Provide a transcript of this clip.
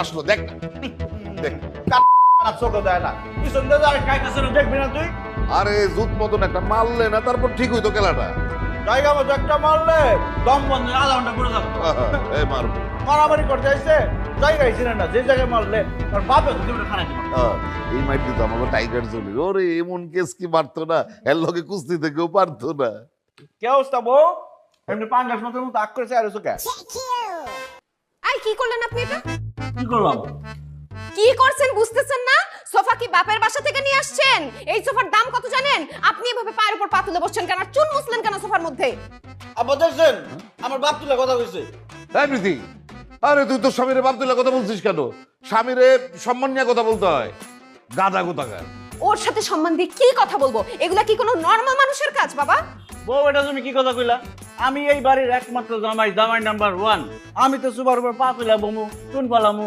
আসলো দেখ দেখ চোখ দেয় না পিছন দিয়ে যায় কাইতেছে না দেখবি না তুই আরে জুত মতন একটা মারলে না তারপর ঠিক হইতো খেলাটা জায়গা মতো একটা মারলে দম বন্ধ আধা ঘন্টা পরে যাবো এই মারবো মারামারি করতে আসছে জায়গায় ছিলেন না যে জায়গায় মারলে আর বাপে তুমি খানা দিবে এই মাইট দিত আমাকে টাইগার জলি ওরে এমন কেস কি মারতো না এর লগে কুস্তি থেকেও পারতো না কে অবস্থা বউ এমনি পাঙ্গাস মতো মতো আগ করেছে আর কে আই কি করলেন আপনি এটা কি করলাম কি করছেন বুঝতেছেন না সোফা কি বাপের বাসা থেকে নিয়ে আসছেন এই সোফার দাম কত জানেন আপনি এভাবে পায়ের উপর পা তুলে বসছেন কেন আর চুন মুছলেন কেন সোফার মধ্যে আব্বা দেখছেন আমার বাপ তুলে কথা কইছে এই প্রীতি আরে তুই তো স্বামীরে বাপ তুলে কথা বলছিস কেন স্বামীরে সম্মান নিয়ে কথা বলতে হয় গাধা কোথাকার ওর সাথে সম্মান দিয়ে কি কথা বলবো এগুলা কি কোনো নরমাল মানুষের কাজ বাবা বউ এটা তুমি কি কথা কইলা আমি এই বাড়ির একমাত্র জামাই জামাই নাম্বার 1 আমি তো সুবার উপর পা তুলে বমু চুন পালামু